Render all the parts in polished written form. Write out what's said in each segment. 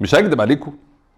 مش هكدب عليكم،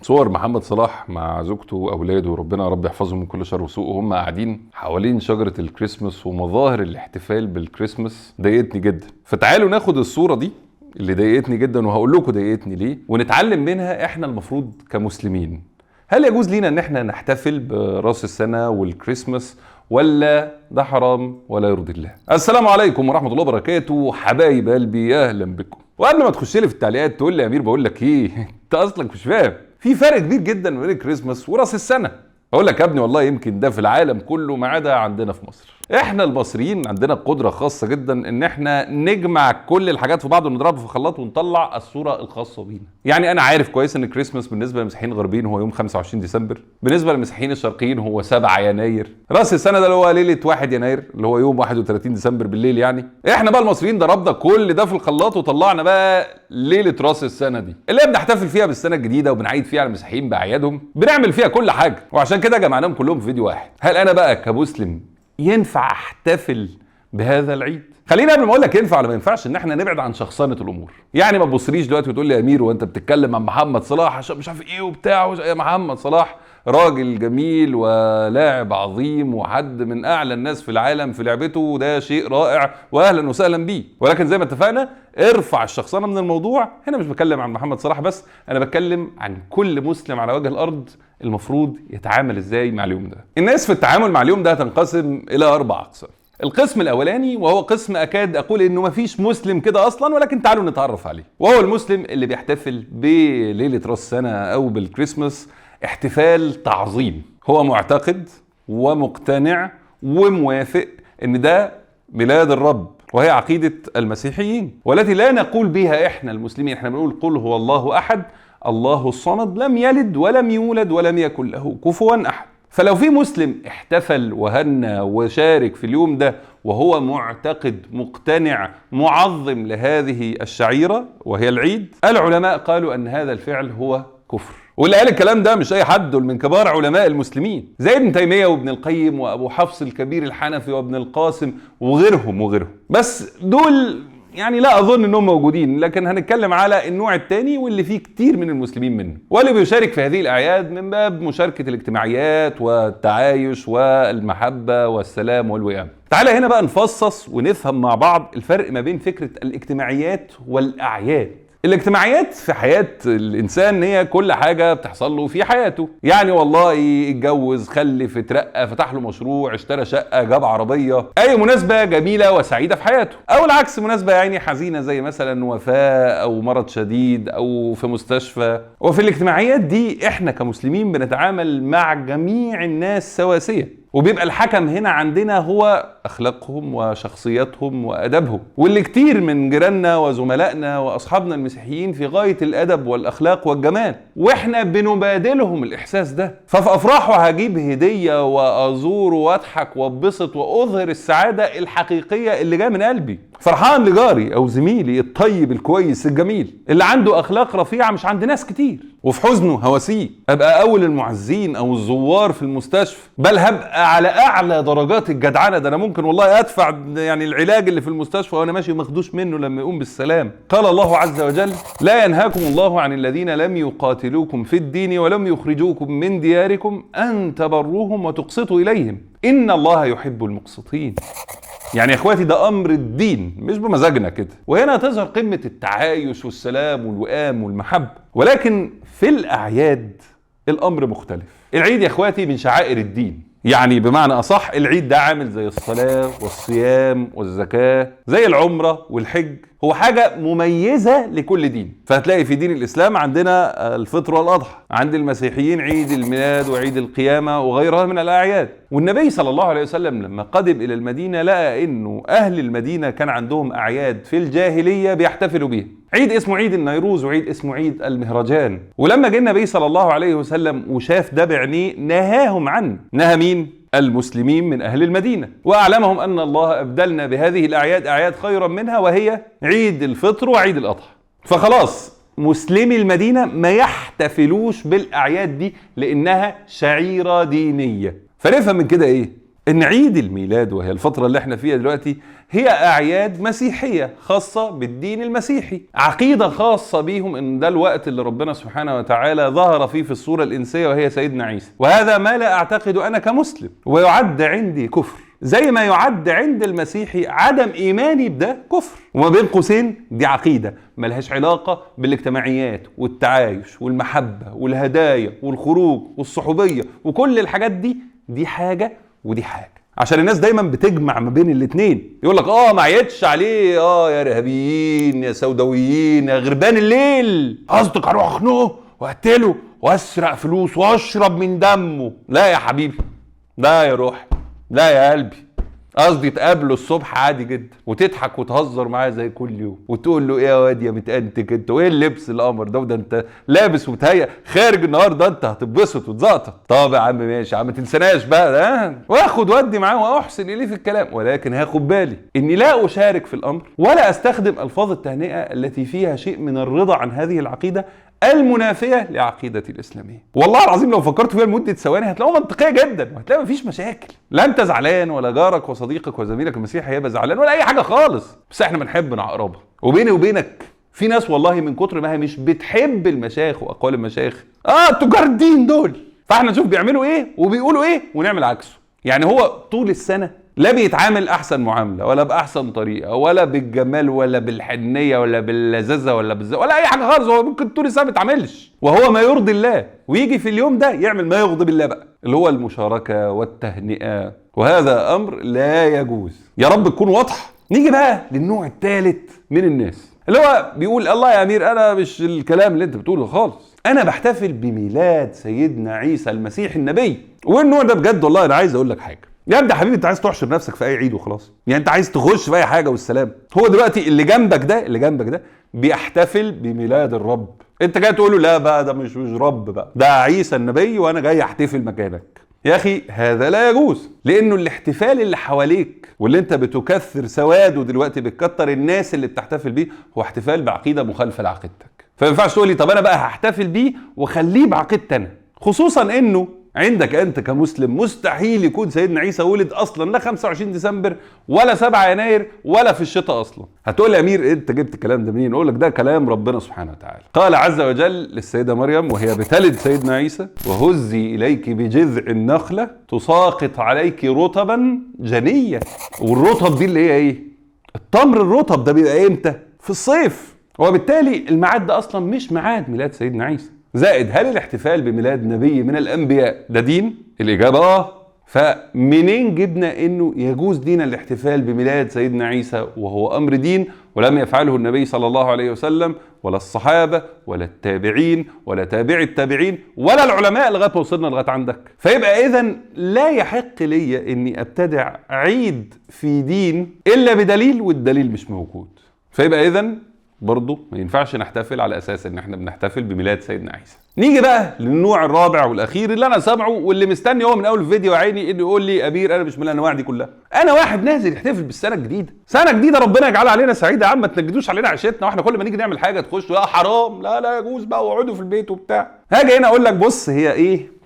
صور محمد صلاح مع زوجته واولاده ربنا يا رب يحفظهم من كل شر وسوء وهم قاعدين حوالين شجره الكريسماس ومظاهر الاحتفال بالكريسماس ضايقتني جدا. فتعالوا ناخد الصوره دي اللي ضايقتني جدا وهقول لكم ضايقتني ليه ونتعلم منها احنا المفروض كمسلمين. هل يجوز لينا ان احنا نحتفل براس السنه والكريسماس ولا ده حرام ولا يرضي الله؟ السلام عليكم ورحمه الله وبركاته حبايب قلبي، اهلا بكم. وقبل ما تخش لي في التعليقات تقول لي يا امير بقول لك ايه انت اصلك مش فاهم، في فرق كبير جدا بين الكريسماس وراس السنه. اقول لك يا ابني والله يمكن ده في العالم كله ما عدا عندنا في مصر. احنا المصريين عندنا قدره خاصه جدا ان احنا نجمع كل الحاجات في بعض ونضربها في خلاط ونطلع الصوره الخاصه بينا. يعني انا عارف كويس ان الكريسماس بالنسبه للمسيحيين الغربيين هو يوم 25 ديسمبر، بالنسبه للمسيحيين الشرقيين هو 7 يناير، راس السنه ده اللي هو ليله 1 يناير اللي هو يوم 31 ديسمبر بالليل. يعني احنا بقى المصريين ضربنا كل ده في الخلاط وطلعنا بقى ليله راس السنه دي اللي بنحتفل فيها بالسنه الجديده وبنعيد فيها على المسيحيين باعيادهم، بنعمل فيها كل حاجه. وعشان كده جمعناهم كلهم في فيديو واحد. هل انا بقى كمسلم ينفع احتفل بهذا العيد؟ خلينا قبل ما اقول لك ينفع ولا ما ينفعش ان احنا نبعد عن شخصنه الامور. يعني ما تبصليش دلوقتي وتقول لي يا امير وانت بتتكلم عن محمد صلاح عشان مش عارف ايه وبتاع. يا محمد صلاح راجل جميل ولاعب عظيم وحد من اعلى الناس في العالم في لعبته وده شيء رائع واهلا وسهلا بيه، ولكن زي ما اتفقنا ارفع الشخصنه من الموضوع. هنا مش بتكلم عن محمد صلاح بس، انا بتكلم عن كل مسلم على وجه الارض المفروض يتعامل ازاي مع اليوم ده. الناس في التعامل مع اليوم ده هتنقسم الى 4 اقسام. القسم الاولاني وهو قسم اكاد اقول انه مفيش مسلم كده اصلا، ولكن تعالوا نتعرف عليه، وهو المسلم اللي بيحتفل بليله راس السنه او بالكريسماس احتفال تعظيم. هو معتقد ومقتنع وموافق ان ده ميلاد الرب، وهي عقيده المسيحيين والتي لا نقول بها احنا المسلمين. احنا بنقول قل هو الله احد الله الصمد لم يلد ولم يولد ولم يكن له كفوا احد. فلو في مسلم احتفل وهنى وشارك في اليوم ده وهو معتقد مقتنع معظم لهذه الشعيرة وهي العيد، العلماء قالوا ان هذا الفعل هو كفر. واللي قال الكلام ده مش اي حد، دول من كبار علماء المسلمين زي ابن تيمية وابن القيم وابو حفص الكبير الحنفي وابن القاسم وغيرهم. بس دول يعني لا اظن انهم موجودين، لكن هنتكلم على النوع الثاني واللي فيه كتير من المسلمين منه، واللي بيشارك في هذه الاعياد من باب مشاركة الاجتماعيات والتعايش والمحبة والسلام والوئام. تعالى هنا بقى نفصص ونفهم مع بعض الفرق ما بين فكرة الاجتماعيات والاعياد. الاجتماعيات في حياة الإنسان هي كل حاجة بتحصل له في حياته، يعني والله اتجوز خلف اترقى فتح له مشروع اشترى شقة جاب عربية، أي مناسبة جميلة وسعيدة في حياته، أو العكس مناسبة يعني حزينة زي مثلا وفاة أو مرض شديد أو في مستشفى. وفي الاجتماعيات دي احنا كمسلمين بنتعامل مع جميع الناس سواسية، وبيبقى الحكم هنا عندنا هو أخلاقهم وشخصياتهم وأدبهم، واللي كتير من جيراننا وزملائنا وأصحابنا المسيحيين في غاية الأدب والأخلاق والجمال، وإحنا بنبادلهم الإحساس ده. ففي أفراحه هجيب هدية وأزور وأضحك وأبسط وأظهر السعادة الحقيقية اللي جاية من قلبي، فرحان لجاري أو زميلي الطيب الكويس الجميل اللي عنده أخلاق رفيعة مش عند ناس كتير. وفي حزنه هواسيه أبقى أول المعزين أو الزوار في المستشفى، بل هبقى على اعلى درجات الجدعنه. ده انا ممكن والله ادفع يعني العلاج اللي في المستشفى وانا ماشي مخدوش منه لما يقوم بالسلام. قال الله عز وجل لا ينهاكم الله عن الذين لم يقاتلوكم في الدين ولم يخرجوكم من دياركم ان تبروهم وتقسطوا اليهم ان الله يحب المقسطين. يعني يا اخواتي ده امر الدين مش بمزاجنا كده. وهنا تظهر قمه التعايش والسلام والوئام والمحبه. ولكن في الاعياد الامر مختلف. العيد يا اخواتي من شعائر الدين، يعني بمعنى أصح العيد ده عامل زي الصلاة والصيام والزكاة، زي العمرة والحج، هو حاجة مميزة لكل دين. فهتلاقي في دين الإسلام عندنا الفطر والأضحى، عند المسيحيين عيد الميلاد وعيد القيامة وغيرها من الأعياد. والنبي صلى الله عليه وسلم لما قدم إلى المدينة لقى إنه أهل المدينة كان عندهم أعياد في الجاهلية بيحتفلوا بيها، عيد اسمه عيد النيروز وعيد اسمه عيد المهرجان. ولما جه النبي صلى الله عليه وسلم وشاف ده بعينيه نهاهم عنه. نهى مين؟ المسلمين من أهل المدينة، وأعلمهم أن الله أبدلنا بهذه الأعياد أعياد خيرا منها وهي عيد الفطر وعيد الأضحى. فخلاص مسلمي المدينة ما يحتفلوش بالأعياد دي لأنها شعيرة دينية. فنفهم من كده إيه؟ ان عيد الميلاد وهي الفترة اللي احنا فيها دلوقتي هي اعياد مسيحية خاصة بالدين المسيحي، عقيدة خاصة بيهم ان ده الوقت اللي ربنا سبحانه وتعالى ظهر فيه في الصورة الانسية وهي سيدنا عيسى، وهذا ما لا اعتقد انا كمسلم ويعد عندي كفر، زي ما يعد عند المسيحي عدم ايماني بده كفر. وما بين قوسين دي عقيدة ملهاش علاقة بالاجتماعيات والتعايش والمحبة والهدايا والخروج والصحوبية وكل الحاجات دي حاجة ودي حاجة، عشان الناس دايما بتجمع ما بين الاتنين. يقول لك ما عيتش عليه يا ارهابيين يا سوداويين يا غربان الليل، قصدك اروح اخنقه واقتله واسرق فلوس واشرب من دمه. لا يا حبيبي، لا يا روحي، لا يا قلبي، قصدي تقابله الصبح عادي جدا وتضحك وتهزر معاه زي كل يوم وتقول له ايه يا واد يا متأنتك انت، وايه اللبس القمر ده انت لابس ومتهيأ خارج النهارده انت هتتبسط وتزقطط. طب يا عم ماشي يا عم، ما تنسناش بقى واخد ودي معاه واحسن اليه في الكلام، ولكن هاخد بالي اني لا اشارك في الامر ولا استخدم الفاظ التهنئه التي فيها شيء من الرضا عن هذه العقيده المنافيه لعقيدة الاسلاميه. والله العظيم لو فكرت فيها لمده ثواني هتلاقيها منطقيه جدا وهتلاقي مفيش مشاكل، لا انت زعلان ولا جارك وصديقك وزميلك المسيحي هيبقى زعلان ولا اي حاجه خالص، بس احنا بنحب نعقربها. وبيني وبينك في ناس والله من كتر ما هي مش بتحب المشايخ واقوال المشايخ تجار الدين دول، فاحنا نشوف بيعملوا ايه وبيقولوا ايه ونعمل عكسه. يعني هو طول السنه لا بيتعامل احسن معامله ولا باحسن طريقه ولا بالجمال ولا بالحنيه ولا باللذاذه ولا اي حاجه خالص، هو ممكن طول السنه ما يتعاملش وهو ما يرضي الله، ويجي في اليوم ده يعمل ما يغضب الله بقى اللي هو المشاركه والتهنئه، وهذا امر لا يجوز. يا رب تكون واضحه. نيجي بقى للنوع الثالث من الناس اللي هو بيقول الله يا امير انا مش الكلام اللي انت بتقوله خالص، انا بحتفل بميلاد سيدنا عيسى المسيح النبي. والنوع ده بجد والله انا عايز اقول لك حاجه، يا ابني حبيبي انت عايز تحشر نفسك في اي عيد وخلاص؟ يعني انت عايز تخش في اي حاجه والسلام؟ هو دلوقتي اللي جنبك ده بيحتفل بميلاد الرب، انت جاي تقول له لا بقى ده مش رب بقى، ده عيسى النبي وانا جاي احتفل مكانك. يا اخي هذا لا يجوز، لانه الاحتفال اللي حواليك واللي انت بتكثر سواده دلوقتي بتكتر الناس اللي بتحتفل بيه هو احتفال بعقيده مخالفه لعقيدتك، فما ينفعش تقول لي طب انا بقى هحتفل بيه وخليه بعقيدتي انا، خصوصا انه عندك انت كمسلم مستحيل يكون سيدنا عيسى ولد اصلا لا 25 ديسمبر ولا 7 يناير ولا في الشتاء اصلا. هتقول لي يا امير انت جبت الكلام ده منين؟ اقول لك ده كلام ربنا سبحانه وتعالى، قال عز وجل للسيده مريم وهي بتلد سيدنا عيسى وهزي اليك بجذع النخله تساقط عليك رطبا جنيا. والرطب دي اللي هي ايه؟ التمر الرطب ده بيبقى امتى؟ في الصيف، وبالتالي الميعاد ده اصلا مش ميعاد ميلاد سيدنا عيسى. زائد هل الاحتفال بميلاد نبي من الانبياء ده دين؟ الاجابه فمنين جبنا انه يجوز دين الاحتفال بميلاد سيدنا عيسى وهو امر دين ولم يفعله النبي صلى الله عليه وسلم ولا الصحابه ولا التابعين ولا تابع التابعين ولا العلماء لغايه ما وصلنا لغايه عندك؟ فيبقى اذا لا يحق لي اني ابتدع عيد في دين الا بدليل، والدليل مش موجود. فيبقى اذا برضه ما ينفعش نحتفل على اساس ان احنا بنحتفل بميلاد سيدنا عيسى. نيجي بقى للنوع الرابع والاخير اللي انا سامعه واللي مستني هو من اول الفيديو عيني انه يقول لي امير انا مش من الانواع دي كلها، انا واحد نازل يحتفل بالسنه الجديده، سنه جديده ربنا يجعلها علينا سعيده يا عم، ما تنجدوش علينا عيشتنا واحنا كل ما نيجي نعمل حاجه تخشوا يا حرام لا يجوز بقى واقعدوا في البيت وبتاع. هاجي هنا اقول لك بص هي ايه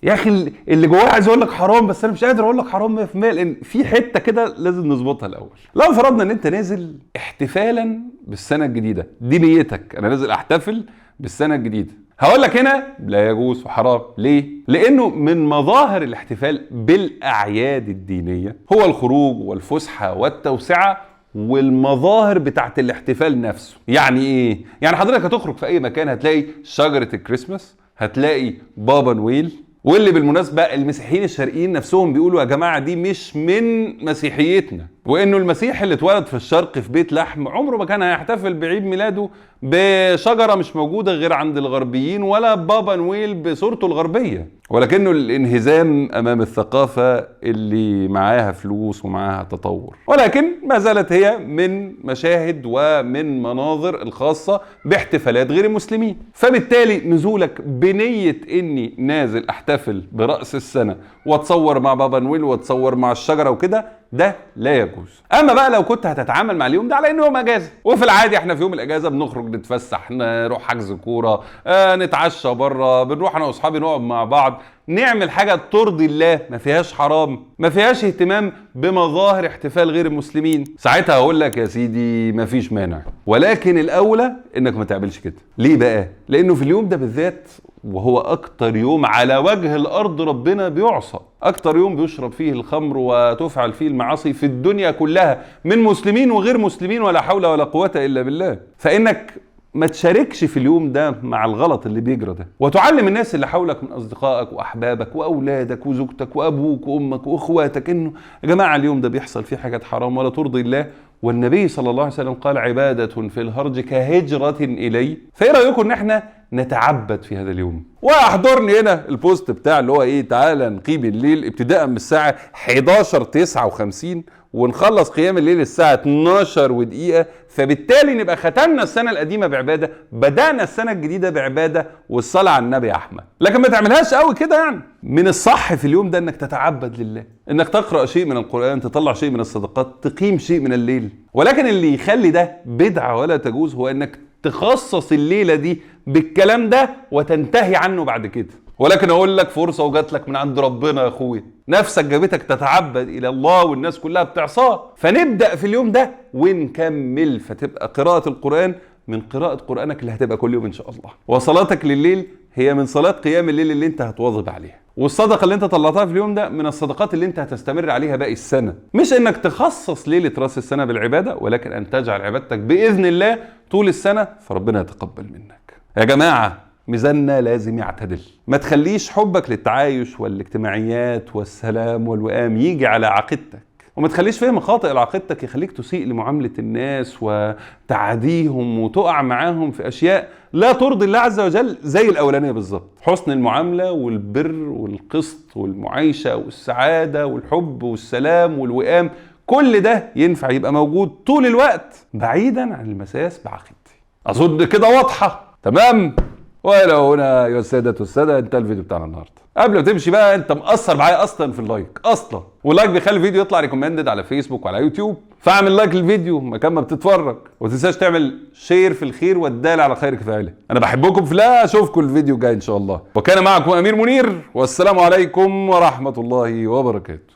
يا اخي اللي جوايا عايز اقول لك حرام بس انا مش قادر اقول لك حرام 100%، لان في حته كده لازم نظبطها الاول. لو فرضنا ان انت نازل احتفالا بالسنه الجديده، دي نيتك انا نازل احتفل بالسنه الجديده، هقول لك هنا لا يجوز وحرام. ليه؟ لانه من مظاهر الاحتفال بالاعياد الدينيه هو الخروج والفسحه والتوسعه والمظاهر بتاعت الاحتفال نفسه. يعني ايه؟ يعني حضرتك هتخرج في اي مكان هتلاقي شجره الكريسماس، هتلاقي بابا نويل، واللي بالمناسبة المسيحيين الشرقيين نفسهم بيقولوا يا جماعة دي مش من مسيحيتنا، وانه المسيح اللي اتولد في الشرق في بيت لحم عمره ما كان هيحتفل بعيد ميلاده بشجرة مش موجودة غير عند الغربيين ولا بابا نويل بصورته الغربية، ولكنه الانهزام امام الثقافة اللي معاها فلوس ومعاها تطور، ولكن ما زالت هي من مشاهد ومن مناظر الخاصة باحتفالات غير المسلمين. فبالتالي نزولك بنية اني نازل احتفل برأس السنة واتصور مع بابا نويل واتصور مع الشجرة وكده، ده لا يجوز. اما بقى لو كنت هتتعامل مع اليوم ده على انه يوم اجازه، وفي العادي احنا في يوم الاجازه بنخرج نتفسح، نروح حجز كوره، نتعشى بره، بنروح انا واصحابي نقعد مع بعض، نعمل حاجه ترضي الله، ما فيهاش حرام، ما فيهاش اهتمام بمظاهر احتفال غير المسلمين، ساعتها هقول لك يا سيدي ما فيش مانع. ولكن الاولى انك ما تعملش كده. ليه بقى؟ لانه في اليوم ده بالذات، وهو اكتر يوم على وجه الارض ربنا بيعصى، اكتر يوم بيشرب فيه الخمر وتفعل فيه المعاصي في الدنيا كلها من مسلمين وغير مسلمين، ولا حول ولا قوة الا بالله. فانك ما تشاركش في اليوم ده مع الغلط اللي بيجرى ده، وتعلم الناس اللي حولك من اصدقائك واحبابك واولادك وزوجتك وابوك وامك واخواتك انه يا جماعه اليوم ده بيحصل فيه حاجات حرام ولا ترضي الله، والنبي صلى الله عليه وسلم قال عباده في الهرج كهجره الي. فايه رايكم ان احنا نتعبد في هذا اليوم؟ واحضرني هنا البوست بتاع اللي هو ايه، تعالى نقيم الليل ابتداء من الساعه 11:59 ونخلص قيام الليل الساعه 12 ودقيقه، فبالتالي نبقى ختمنا السنه القديمه بعباده، بدانا السنه الجديده بعباده والصلاه على النبي يا احمد. لكن ما تعملهاش قوي كده يعني. من الصح في اليوم ده انك تتعبد لله، انك تقرا شيء من القران، تطلع شيء من الصدقات، تقيم شيء من الليل. ولكن اللي يخلي ده بدعه ولا تجوز هو انك تخصص الليله دي بالكلام ده وتنتهي عنه بعد كده. ولكن اقول لك فرصه وجات لك من عند ربنا يا اخويا، نفسك جابتك تتعبد الى الله والناس كلها بتعصاه، فنبدا في اليوم ده ونكمل، فتبقى قراءه القران من قراءه قرانك اللي هتبقى كل يوم ان شاء الله، وصلاتك لليل هي من صلاه قيام الليل اللي انت هتواظب عليها، والصدقه اللي انت طلعتها في اليوم ده من الصدقات اللي انت هتستمر عليها باقي السنه. مش انك تخصص ليله راس السنه بالعباده، ولكن ان تجعل عبادتك باذن الله طول السنه، فربنا يتقبل منك. يا جماعه ميزاننا لازم يعتدل، ما تخليش حبك للتعايش والاجتماعيات والسلام والوئام يجي على عقيدتك، وما تخليش فهم خاطئ لعقيدتك يخليك تسيء لمعاملة الناس وتعاديهم وتقع معاهم في أشياء لا ترضي الله عز وجل، زي الأولانية بالظبط. حسن المعاملة والبر والقسط والمعايشة والسعادة والحب والسلام والوئام، كل ده ينفع يبقى موجود طول الوقت بعيدا عن المساس بعقيدتي. أظن كده واضحة تمام؟ ولو هنا يا السادة والسادة انتهى الفيديو بتاعنا النهارده. قبل ما تمشي بقى، انت مقصر معايا اصلا في اللايك اصلا، واللايك بيخلي الفيديو يطلع ريكومندد على فيسبوك وعلى يوتيوب، فاعمل لايك للفيديو مكان ما بتتفرج، وما تنساش تعمل شير في الخير والدال على خيرك فاعله. انا بحبكم في الله، اشوفكم الفيديو الجاي ان شاء الله، وكان معكم امير منير، والسلام عليكم ورحمة الله وبركاته.